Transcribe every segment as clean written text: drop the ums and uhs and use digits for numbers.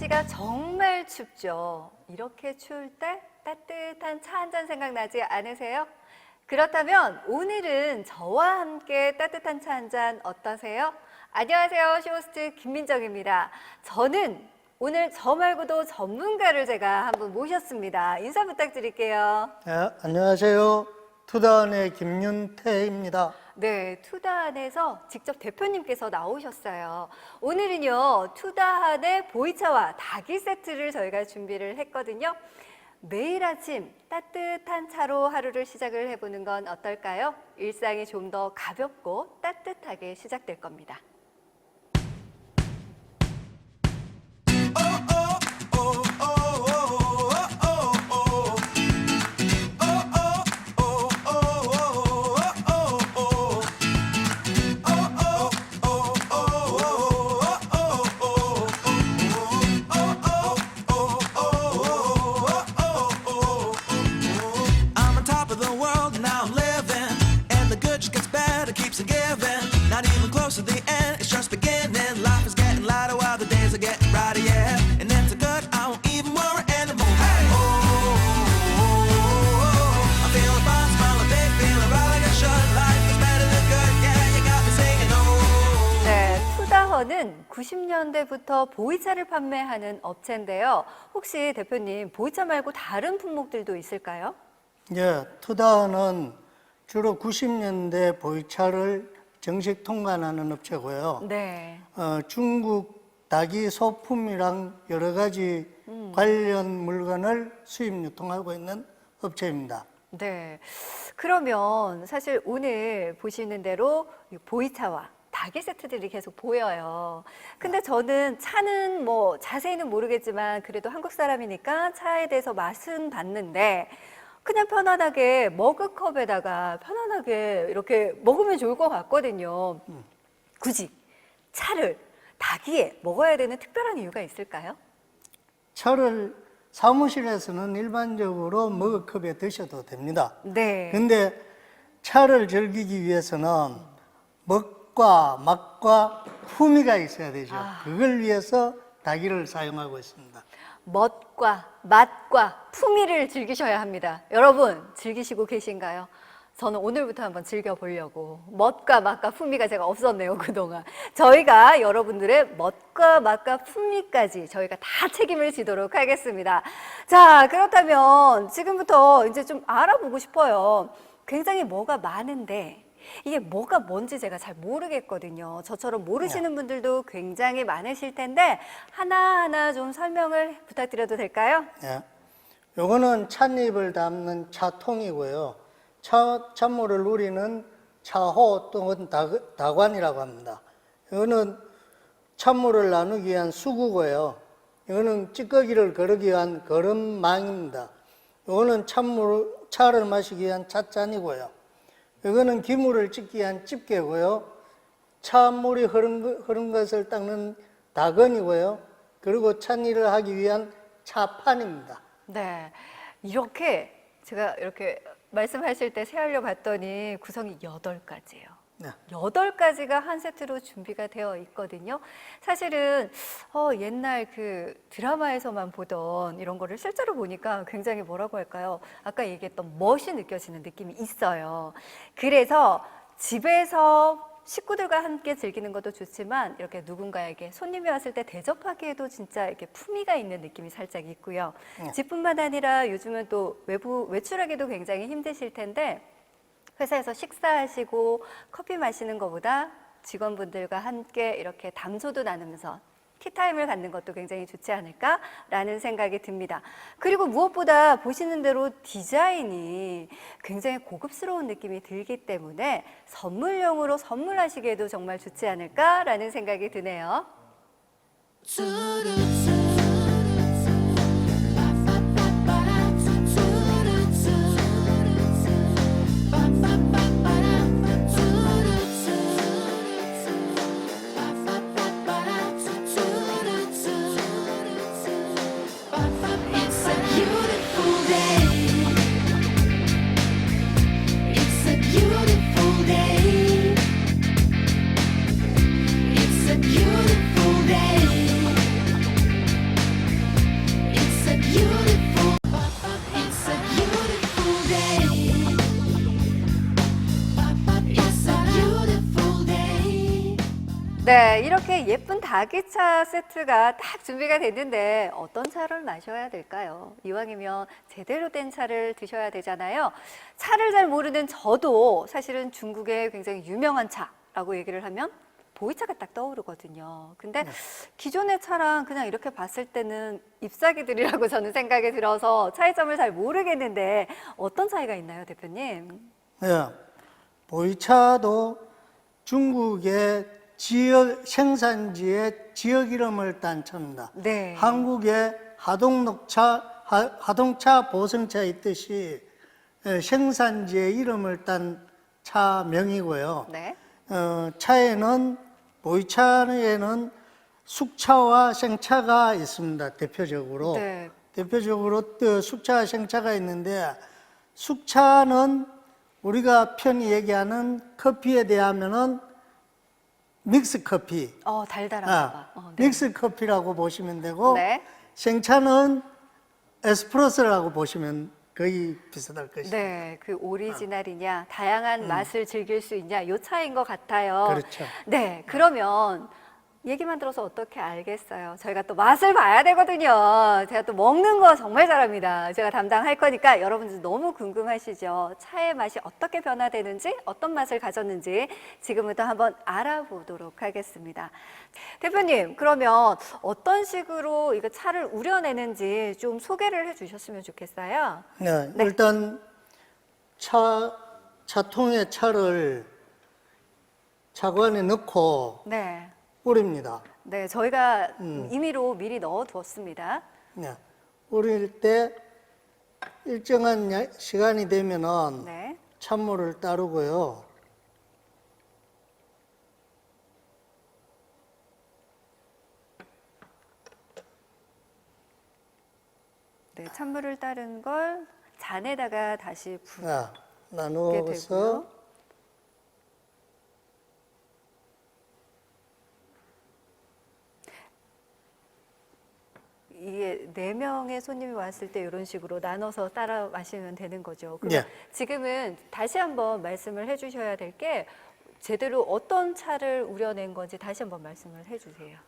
날씨가 정말 춥죠. 이렇게 추울 때 따뜻한 차 한 잔 생각나지 않으세요? 그렇다면 오늘은 저와 함께 따뜻한 차 한 잔 어떠세요? 안녕하세요. 쇼호스트 김민정입니다. 저는 오늘 저 말고도 전문가를 제가 한 분 모셨습니다. 인사 부탁드릴게요. 네, 안녕하세요. 투다원의 김윤태입니다. 네, 투다한에서 직접 대표님께서 나오셨어요. 오늘은요, 투다한의 보이차와 닭이 세트를 저희가 준비를 했거든요. 매일 아침 따뜻한 차로 하루를 시작을 해보는 건 어떨까요? 일상이 좀 더 가볍고 따뜻하게 시작될 겁니다. I'm on top of the world and now I'm living, and the good just gets better, keeps on giving. Not even close to the end, it's just beginning. Life is getting lighter while the days are getting brighter, yeah. And then to good, I won't even worry anymore. Hey! I'm feeling fine, smiling big, feeling right like I should. Life is better than good, yeah. You got me singing, oh. 네, 투다헌은 90년대부터 보이차를 판매하는 업체인데요. 혹시 대표님, 보이차 말고 다른 품목들도 있을까요? 예, 투다원은 주로 90년대 보이차를 정식 통관하는 업체고요. 네. 중국 닭이 소품이랑 여러 가지 관련 물건을 수입 유통하고 있는 업체입니다. 네. 그러면 사실 오늘 보시는 대로 이 보이차와 닭이 세트들이 계속 보여요. 근데 저는 차는 뭐 자세히는 모르겠지만 그래도 한국 사람이니까 차에 대해서 맛은 봤는데 그냥 편안하게 머그컵에다가 편안하게 이렇게 먹으면 좋을 것 같거든요. 굳이 차를 닭이에 먹어야 되는 특별한 이유가 있을까요? 차를 사무실에서는 일반적으로 머그컵에 드셔도 됩니다. 네. 근데 차를 즐기기 위해서는 먹과 맛과 품위가 있어야 되죠. 그걸 위해서 닭이를 사용하고 있습니다. 멋과 맛과 품위를 즐기셔야 합니다. 여러분 즐기시고 계신가요? 저는 오늘부터 한번 즐겨보려고. 멋과 맛과 품위가 제가 없었네요, 그동안. 저희가 여러분들의 멋과 맛과 품위까지 저희가 다 책임을 지도록 하겠습니다. 자, 그렇다면 지금부터 이제 좀 알아보고 싶어요. 굉장히 뭐가 많은데 이게 뭐가 뭔지 제가 잘 모르겠거든요. 저처럼 모르시는 분들도 굉장히 많으실 텐데 하나하나 좀 설명을 부탁드려도 될까요? 예. 요거는 찻잎을 담는 차통이고요. 찬물을 우리는 차호 또는 다관이라고 합니다. 이거는 찬물을 나누기 위한 수구고요. 이거는 찌꺼기를 거르기 위한 거름망입니다. 이거는 차를 마시기 위한 찻잔이고요. 이거는 기물을 찢기 위한 집게고요. 찬물이 흐른 것을 닦는 다건이고요. 그리고 찻일을 하기 위한 차판입니다. 네, 이렇게 제가 이렇게 말씀하실 때 세알려 봤더니 구성이 8가지예요. 네. 8가지가 한 세트로 준비가 되어 있거든요. 사실은 옛날 그 드라마에서만 보던 이런 거를 실제로 보니까 굉장히 뭐라고 할까요? 아까 얘기했던 멋이 느껴지는 느낌이 있어요. 그래서 집에서 식구들과 함께 즐기는 것도 좋지만 이렇게 누군가에게 손님이 왔을 때 대접하기에도 진짜 이렇게 품위가 있는 느낌이 살짝 있고요. 집뿐만 아니라 요즘은 또 외출하기도 굉장히 힘드실 텐데 회사에서 식사하시고 커피 마시는 것보다 직원분들과 함께 이렇게 담소도 나누면서 티타임을 갖는 것도 굉장히 좋지 않을까라는 생각이 듭니다. 그리고 무엇보다 보시는 대로 디자인이 굉장히 고급스러운 느낌이 들기 때문에 선물용으로 선물하시기에도 정말 좋지 않을까라는 생각이 드네요. It's a beautiful day. It's a beautiful day. It's a beautiful day. 네, 이렇게 예쁜 닭이차 세트가 딱 준비가 됐는데 어떤 차를 마셔야 될까요? 이왕이면 제대로 된 차를 드셔야 되잖아요. 차를 잘 모르는 저도 사실은 중국의 굉장히 유명한 차라고 얘기를 하면 보이차가 딱 떠오르거든요. 근데 기존의 차랑 그냥 이렇게 봤을 때는 잎사귀들이라고 저는 생각이 들어서 차이점을 잘 모르겠는데 어떤 차이가 있나요, 대표님? 예, 보이차도 중국의 지역 생산지의 지역 이름을 딴 차입니다. 네. 한국의 하동차, 보성차 있듯이 생산지의 이름을 딴 차명이고요. 네. 차에는 보이차에는 숙차와 생차가 있습니다. 대표적으로. 네. 대표적으로 숙차와 생차가 있는데 숙차는 우리가 편히 얘기하는 커피에 대하면은 믹스 커피. 달달한가 봐. 네. 믹스 커피라고 보시면 되고 네. 생차는 에스프레소라고 보시면 거의 비슷할 것입니다. 네, 그 오리지널이냐, 다양한 맛을 즐길 수 있냐, 요 차이인 것 같아요. 그렇죠. 네, 그러면 얘기만 들어서 어떻게 알겠어요? 저희가 또 맛을 봐야 되거든요. 제가 또 먹는 거 정말 잘합니다. 제가 담당할 거니까 여러분들 너무 궁금하시죠? 차의 맛이 어떻게 변화되는지, 어떤 맛을 가졌는지 지금부터 한번 알아보도록 하겠습니다. 대표님, 그러면 어떤 식으로 이거 차를 우려내는지 좀 소개를 해주셨으면 좋겠어요. 네, 일단 차통에 차를 차관에 넣고 네. 우립니다. 네, 저희가 임의로 미리 넣어두었습니다. 네, 우릴 때 일정한 시간이 되면은 네. 찬물을 따르고요. 네, 찬물을 따른 걸 잔에다가 다시 붓게 나누어서 되고요. 이게 4명의 손님이 왔을 때 이런 식으로 나눠서 따라 마시면 되는 거죠. 그럼 예. 지금은 다시 한번 말씀을 해주셔야 될 게 제대로 어떤 차를 우려낸 건지 다시 한번 말씀을 해주세요.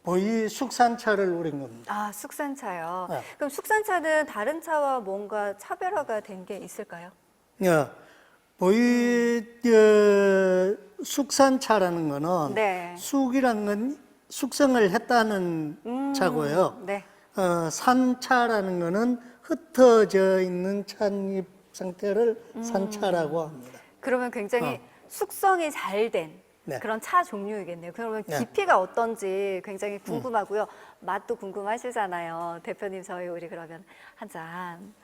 보이 숙산차를 우린 겁니다. 아, 숙산차요. 네. 그럼 숙산차는 다른 차와 뭔가 차별화가 된 게 있을까요? 예, 보이 숙산차라는 거는 네. 숙이라는 건 숙성을 했다는 차고요. 네. 산차라는 거는 흩어져 있는 찻잎 상태를 산차라고 합니다. 그러면 굉장히 숙성이 잘 된 네. 그런 차 종류이겠네요. 그러면 네. 깊이가 어떤지 굉장히 궁금하고요. 맛도 궁금하시잖아요. 대표님, 저희 우리 그러면 한 잔,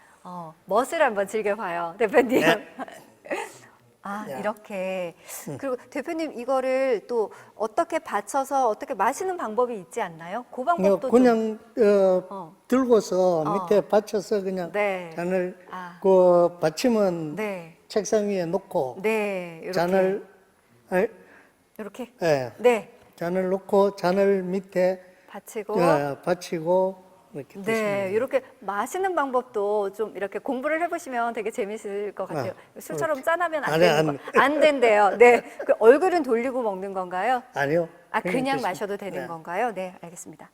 멋을 한번 즐겨봐요. 대표님. 네. 아, 네. 이렇게. 그리고 대표님, 이거를 또 어떻게 받쳐서 어떻게 마시는 방법이 있지 않나요? 그 방법도 좀. 그냥 어. 들고서 밑에 받쳐서 그냥 네. 잔을 아. 그 받침은 네. 책상 위에 놓고 네. 이렇게. 잔을 이렇게. 예, 네. 잔을 놓고 잔을 밑에 받치고. 받치고 이렇게 드시면 네, 돼요. 이렇게 마시는 방법도 좀 이렇게 공부를 해보시면 되게 재밌을 것 같아요. 술처럼 짠하면 안 아니, 되는 거, 안 된대요. 네, 그 얼굴은 돌리고 먹는 건가요? 아니요. 아, 그냥 드시면- 마셔도 되는 네. 건가요? 네, 알겠습니다.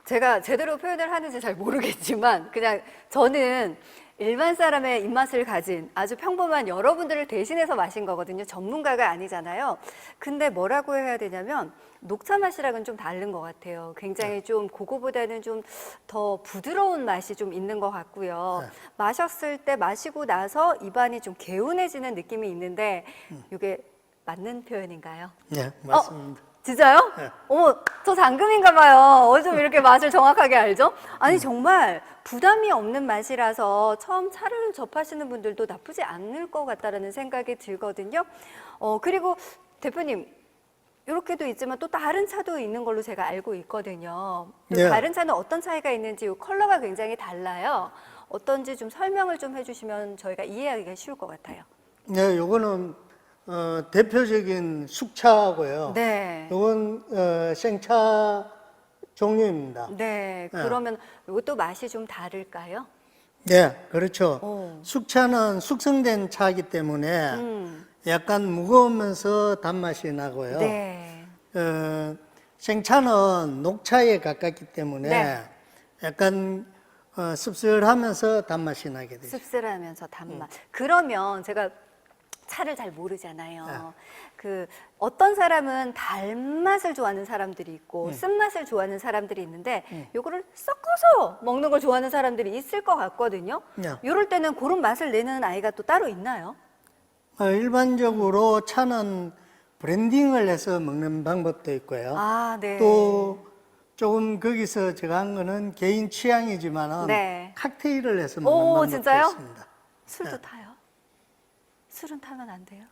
제가 제대로 표현을 하는지 잘 모르겠지만 그냥 저는 일반 사람의 입맛을 가진 아주 평범한 여러분들을 대신해서 마신 거거든요. 전문가가 아니잖아요. 근데 뭐라고 해야 되냐면 녹차 맛이랑은 좀 다른 것 같아요. 굉장히 좀 그거보다는 좀 더 부드러운 맛이 좀 있는 것 같고요. 마셨을 때 마시고 나서 입안이 좀 개운해지는 느낌이 있는데 이게 맞는 표현인가요? 네, 맞습니다. 진짜요? 네. 어머, 저 장금인가 봐요. 어쩜 이렇게 맛을 정확하게 알죠? 아니, 정말 부담이 없는 맛이라서 처음 차를 접하시는 분들도 나쁘지 않을 것 같다라는 생각이 들거든요. 그리고 대표님, 이렇게도 있지만 또 다른 차도 있는 걸로 제가 알고 있거든요. 네. 다른 차는 어떤 차이가 있는지 이 컬러가 굉장히 달라요. 어떤지 좀 설명을 좀 해주시면 저희가 이해하기가 쉬울 것 같아요. 네, 요거는 대표적인 숙차고요. 네. 요건 생차 종류입니다. 네. 그러면 이것도 맛이 좀 다를까요? 네, 그렇죠. 오. 숙차는 숙성된 차이기 때문에 약간 무거우면서 단맛이 나고요. 네. 생차는 녹차에 가깝기 때문에 네. 약간 씁쓸하면서 단맛이 나게 되죠. 씁쓸하면서 단맛. 그러면 제가 차를 잘 모르잖아요. 네. 그 어떤 사람은 단맛을 좋아하는 사람들이 있고 쓴맛을 좋아하는 사람들이 있는데 요거를 섞어서 먹는 걸 좋아하는 사람들이 있을 것 같거든요. 네. 요럴 때는 그런 맛을 내는 아이가 또 따로 있나요? 일반적으로 차는 브랜딩을 해서 먹는 방법도 있고요. 아, 네. 또 조금 거기서 제가 한 거는 개인 취향이지만은 네. 칵테일을 해서 먹는 오, 방법도 진짜요? 있습니다. 술도 타요? 술은 타면 안 돼요?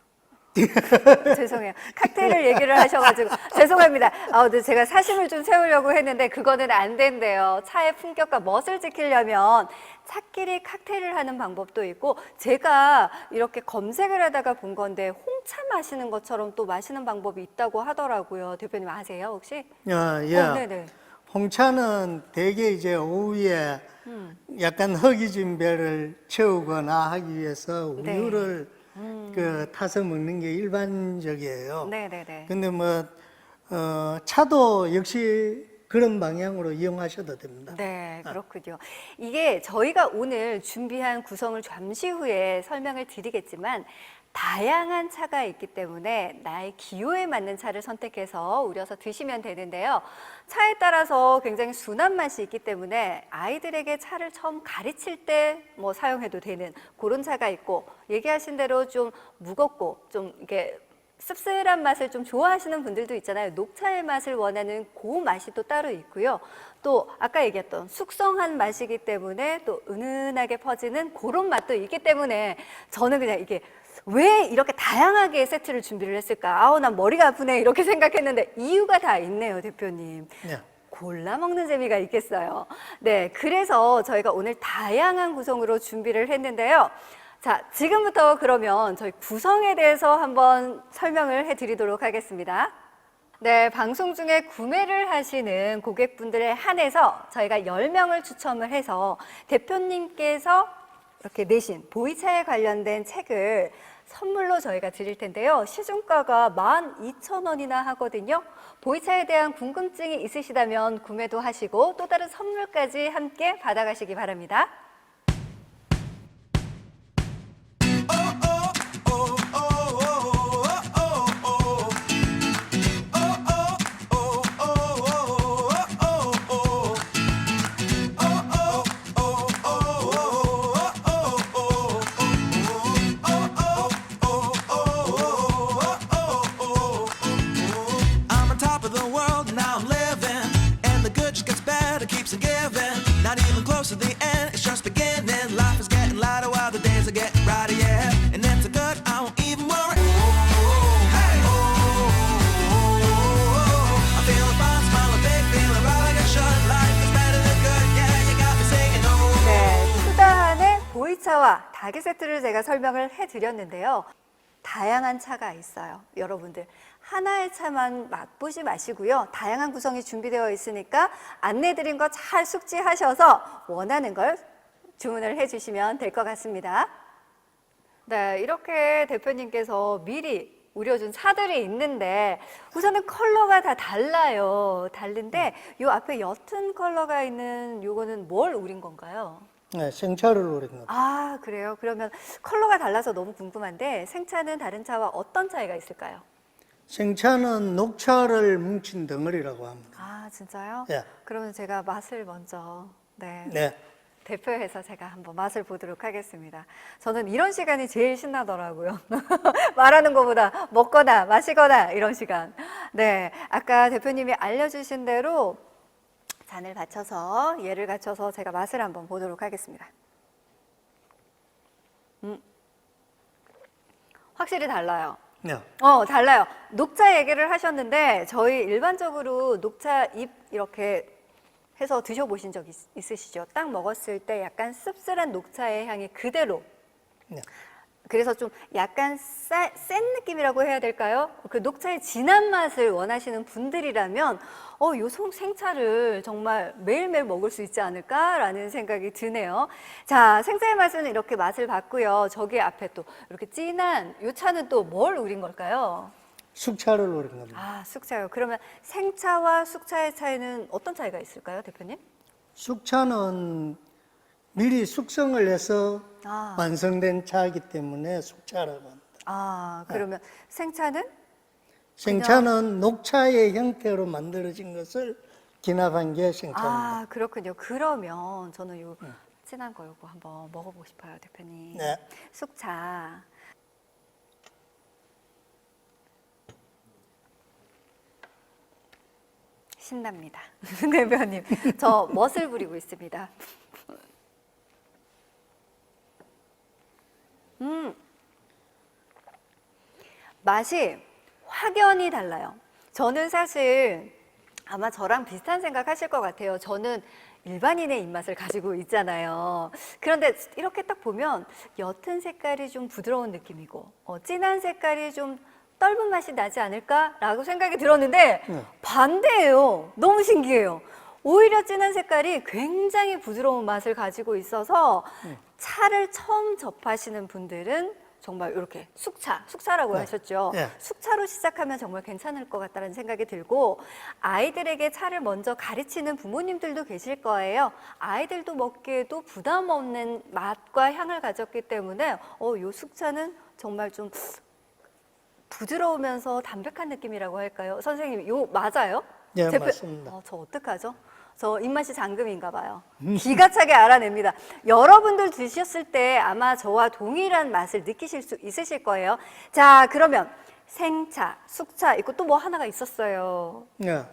죄송해요. 칵테일을 얘기를 하셔가지고 죄송합니다. 근데 제가 사심을 좀 세우려고 했는데 그거는 안 된대요. 차의 품격과 멋을 지키려면 차끼리 칵테일을 하는 방법도 있고 제가 이렇게 검색을 하다가 본 건데 홍차 마시는 것처럼 또 마시는 방법이 있다고 하더라고요. 대표님 아세요 혹시? 예. 네네. 홍차는 대개 이제 오후에 약간 허기진 배를 채우거나 하기 위해서 네. 우유를 타서 먹는 게 일반적이에요. 네네네. 근데 차도 역시 그런 방향으로 이용하셔도 됩니다. 네, 그렇군요. 이게 저희가 오늘 준비한 구성을 잠시 후에 설명을 드리겠지만 다양한 차가 있기 때문에 나의 기호에 맞는 차를 선택해서 우려서 드시면 되는데요. 차에 따라서 굉장히 순한 맛이 있기 때문에 아이들에게 차를 처음 가르칠 때 사용해도 되는 그런 차가 있고 얘기하신 대로 좀 무겁고 좀 이게 씁쓸한 맛을 좀 좋아하시는 분들도 있잖아요. 녹차의 맛을 원하는 그 맛이 또 따로 있고요. 또 아까 얘기했던 숙성한 맛이기 때문에 또 은은하게 퍼지는 그런 맛도 있기 때문에 저는 그냥 이게 왜 이렇게 다양하게 세트를 준비를 했을까? 난 머리가 아프네 이렇게 생각했는데 이유가 다 있네요, 대표님. 네. 골라 먹는 재미가 있겠어요. 네, 그래서 저희가 오늘 다양한 구성으로 준비를 했는데요. 자, 지금부터 그러면 저희 구성에 대해서 한번 설명을 해드리도록 하겠습니다. 네, 방송 중에 구매를 하시는 고객분들에 한해서 저희가 10명을 추첨을 해서 대표님께서 이렇게 내신 보이차에 관련된 책을 선물로 저희가 드릴 텐데요. 시중가가 12,000원이나 하거든요. 보이차에 대한 궁금증이 있으시다면 구매도 하시고 또 다른 선물까지 함께 받아가시기 바랍니다. I'm on top of the world, now I'm living. And the good just gets better, keeps on giving. Not even close to the end, it's just beginning. Life is getting lighter while the days are getting brighter, yeah. And it's a good, I won't even worry. Hey! I'm feeling fine, smiling big, feeling right like I should. Life is better than good, yeah. You got me singing, oh. 네, 투다한의 보이차와 닭의 세트를 제가 설명을 해드렸는데요. 다양한 차가 있어요. 여러분들 하나의 차만 맛보지 마시고요. 다양한 구성이 준비되어 있으니까 안내드린 거 잘 숙지하셔서 원하는 걸 주문을 해주시면 될 것 같습니다. 네, 이렇게 대표님께서 미리 우려준 차들이 있는데 우선은 컬러가 다 달라요. 다른데 요 앞에 옅은 컬러가 있는 요거는 뭘 우린 건가요? 네, 생차를 노린 겁니다. 아, 그래요? 그러면 컬러가 달라서 너무 궁금한데 생차는 다른 차와 어떤 차이가 있을까요? 생차는 녹차를 뭉친 덩어리라고 합니다. 아, 진짜요? 예. 그러면 제가 맛을 먼저 네. 대표해서 제가 한번 맛을 보도록 하겠습니다. 저는 이런 시간이 제일 신나더라고요. 말하는 것보다 먹거나 마시거나 이런 시간. 네, 아까 대표님이 알려주신 대로 잔을 받쳐서 얘를 갖춰서 제가 맛을 한번 보도록 하겠습니다. 확실히 달라요. 네. 달라요. 녹차 얘기를 하셨는데 저희 일반적으로 녹차 잎 이렇게 해서 드셔보신 적 있으시죠? 딱 먹었을 때 약간 씁쓸한 녹차의 향이 그대로 네. 그래서 좀 약간 센 느낌이라고 해야 될까요? 그 녹차의 진한 맛을 원하시는 분들이라면 요 생차를 정말 매일매일 먹을 수 있지 않을까라는 생각이 드네요. 자, 생차의 맛은 이렇게 맛을 봤고요. 저기 앞에 또 이렇게 진한 요 차는 또 뭘 우린 걸까요? 숙차를 노린 겁니다. 아, 숙차요. 그러면 생차와 숙차의 차이는 어떤 차이가 있을까요, 대표님? 숙차는 미리 숙성을 해서 아. 완성된 차이기 때문에 숙차라고 합니다. 아, 그러면 생차는? 생차는 녹차의 형태로 만들어진 것을 기납한 게 생차입니다. 아, 그렇군요. 그러면 저는 요 진한 거 요거 한번 먹어보고 싶어요, 대표님. 네. 숙차. 신납니다. 대표님, 저 멋을 부리고 있습니다. 맛이 확연히 달라요. 저는 사실 아마 저랑 비슷한 생각 하실 것 같아요. 저는 일반인의 입맛을 가지고 있잖아요. 그런데 이렇게 딱 보면 옅은 색깔이 좀 부드러운 느낌이고 진한 색깔이 좀 떫은 맛이 나지 않을까라고 생각이 들었는데 반대예요. 너무 신기해요. 오히려 진한 색깔이 굉장히 부드러운 맛을 가지고 있어서 차를 처음 접하시는 분들은 정말 이렇게 숙차라고 하셨죠. 네. 숙차로 시작하면 정말 괜찮을 것 같다는 생각이 들고 아이들에게 차를 먼저 가르치는 부모님들도 계실 거예요. 아이들도 먹기에도 부담 없는 맛과 향을 가졌기 때문에 요 숙차는 정말 좀 부드러우면서 담백한 느낌이라고 할까요? 선생님, 요 맞아요? 네, 맞습니다. 저 어떡하죠? 저 입맛이 잠금인가 봐요. 기가 차게 알아냅니다. 여러분들 드셨을 때 아마 저와 동일한 맛을 느끼실 수 있으실 거예요. 자, 그러면 생차, 숙차 있고 또 뭐 하나가 있었어요. 네.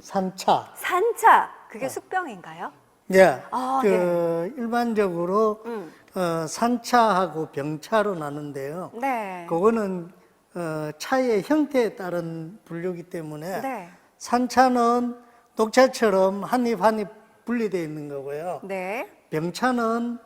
산차. 산차, 그게 숙병인가요? 예. 아, 일반적으로 산차하고 병차로 나는데요. 네. 그거는 차의 형태에 따른 분류이기 때문에 네. 산차는 녹차처럼 한 입 한 입 분리되어 있는 거고요. 네. 병차는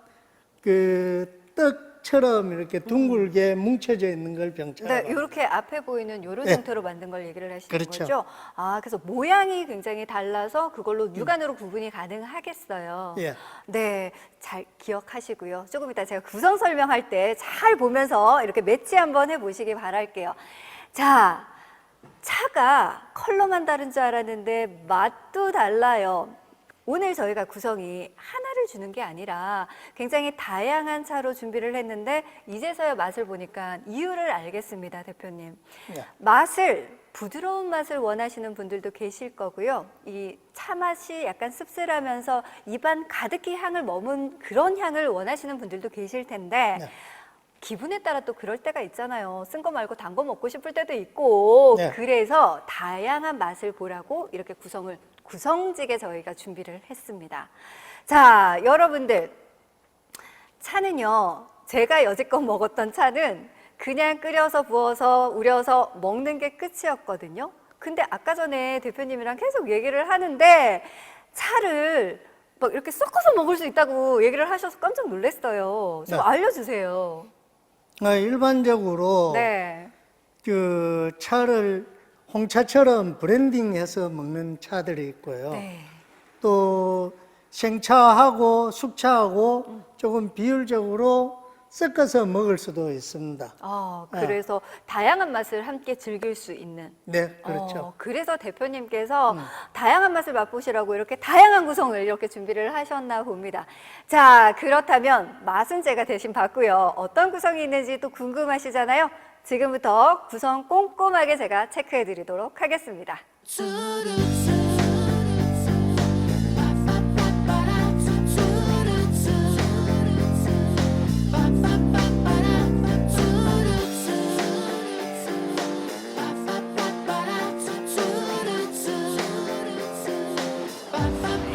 그 떡처럼 이렇게 둥글게 뭉쳐져 있는 걸 병차라고 네, 합니다. 이렇게 앞에 보이는 이런 네. 형태로 만든 걸 얘기를 하시는 그렇죠. 거죠? 아, 그래서 모양이 굉장히 달라서 그걸로 육안으로 구분이 가능하겠어요. 예. 네, 잘 기억하시고요. 조금 이따 제가 구성 설명할 때 잘 보면서 이렇게 매치 한번 해보시기 바랄게요. 자, 차가 컬러만 다른 줄 알았는데 맛도 달라요. 오늘 저희가 구성이 하나를 주는 게 아니라 굉장히 다양한 차로 준비를 했는데 이제서야 맛을 보니까 이유를 알겠습니다, 대표님. 네. 맛을 부드러운 맛을 원하시는 분들도 계실 거고요. 이 차 맛이 약간 씁쓸하면서 입안 가득히 향을 머문 그런 향을 원하시는 분들도 계실 텐데 네. 기분에 따라 또 그럴 때가 있잖아요. 쓴 거 말고 단 거 먹고 싶을 때도 있고 네. 그래서 다양한 맛을 보라고 이렇게 구성지게 저희가 준비를 했습니다. 자, 여러분들 차는요. 제가 여지껏 먹었던 차는 그냥 끓여서 부어서 우려서 먹는 게 끝이었거든요. 근데 아까 전에 대표님이랑 계속 얘기를 하는데 차를 막 이렇게 섞어서 먹을 수 있다고 얘기를 하셔서 깜짝 놀랐어요. 좀 네. 알려주세요. 일반적으로 네. 그 차를 홍차처럼 브랜딩해서 먹는 차들이 있고요. 네. 또 생차하고 숙차하고 조금 비율적으로 섞어서 먹을 수도 있습니다. 그래서 다양한 맛을 함께 즐길 수 있는. 네, 그렇죠. 그래서 대표님께서 다양한 맛을 맛보시라고 이렇게 다양한 구성을 이렇게 준비를 하셨나 봅니다. 자, 그렇다면 맛은 제가 대신 봤고요. 어떤 구성이 있는지 또 궁금하시잖아요. 지금부터 구성 꼼꼼하게 제가 체크해 드리도록 하겠습니다.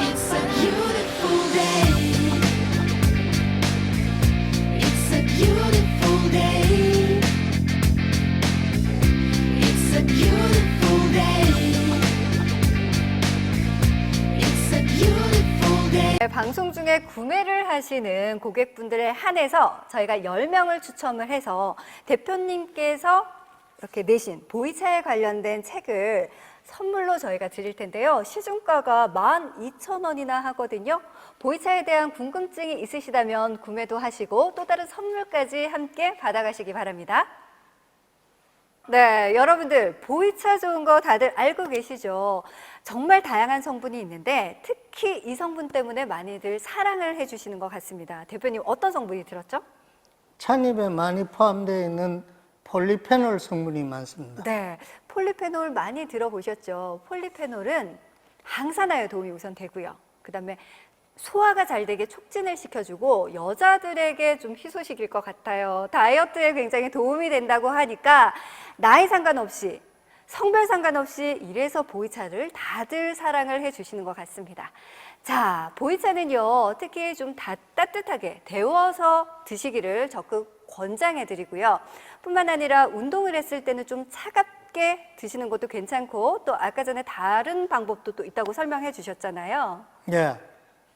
It's a beautiful day. It's a beautiful day. It's a beautiful day. 방송 중에 구매를 하시는 고객분들에 한해서 저희가 10명을 추첨을 해서 대표님께서 이렇게 내신 보이차에 관련된 책을 선물로 저희가 드릴 텐데요. 시중가가 12,000원이나 하거든요. 보이차에 대한 궁금증이 있으시다면 구매도 하시고 또 다른 선물까지 함께 받아가시기 바랍니다. 네, 여러분들 보이차 좋은 거 다들 알고 계시죠? 정말 다양한 성분이 있는데 특히 이 성분 때문에 많이들 사랑을 해주시는 것 같습니다. 대표님 어떤 성분이 들었죠? 찻잎에 많이 포함되어 있는 폴리페놀 성분이 많습니다. 네, 폴리페놀 많이 들어보셨죠? 폴리페놀은 항산화에 도움이 우선 되고요. 그다음에 소화가 잘 되게 촉진을 시켜주고 여자들에게 좀 희소식일 것 같아요. 다이어트에 굉장히 도움이 된다고 하니까 나이 상관없이 성별 상관없이 이래서 보이차를 다들 사랑을 해주시는 것 같습니다. 자, 보이차는요 특히 좀 따뜻하게 데워서 드시기를 적극 권장해드리고요. 뿐만 아니라 운동을 했을 때는 좀 차갑게 드시는 것도 괜찮고 또 아까 전에 다른 방법도 또 있다고 설명해 주셨잖아요. 예.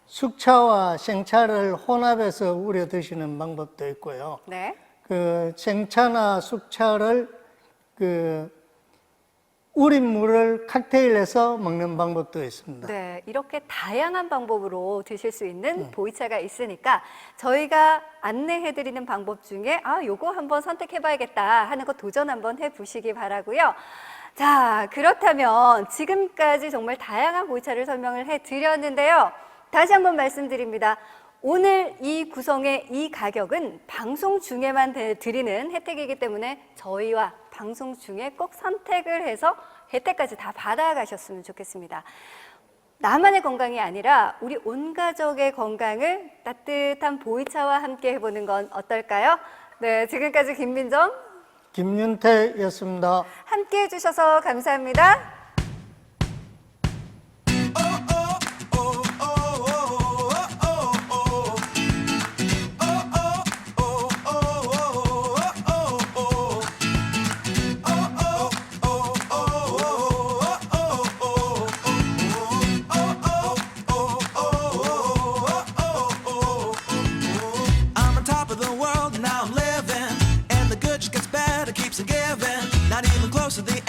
숙차와 생차를 혼합해서 우려 드시는 방법도 있고요. 네. 그 생차나 숙차를 우린 물을 칵테일해서 먹는 방법도 있습니다. 네, 이렇게 다양한 방법으로 드실 수 있는 보이차가 있으니까 저희가 안내해드리는 방법 중에 요거 한번 선택해봐야겠다 하는 거 도전 한번 해보시기 바라고요. 자, 그렇다면 지금까지 정말 다양한 보이차를 설명을 해드렸는데요. 다시 한번 말씀드립니다. 오늘 이 구성의 이 가격은 방송 중에만 드리는 혜택이기 때문에 저희와 방송 중에 꼭 선택을 해서 혜택까지 다 받아가셨으면 좋겠습니다. 나만의 건강이 아니라 우리 온 가족의 건강을 따뜻한 보이차와 함께 해보는 건 어떨까요? 네, 지금까지 김민정, 김윤태였습니다. 함께 해주셔서 감사합니다. I'm on top of the world, now I'm living, and the good just gets better, keeps on giving. Not even close to the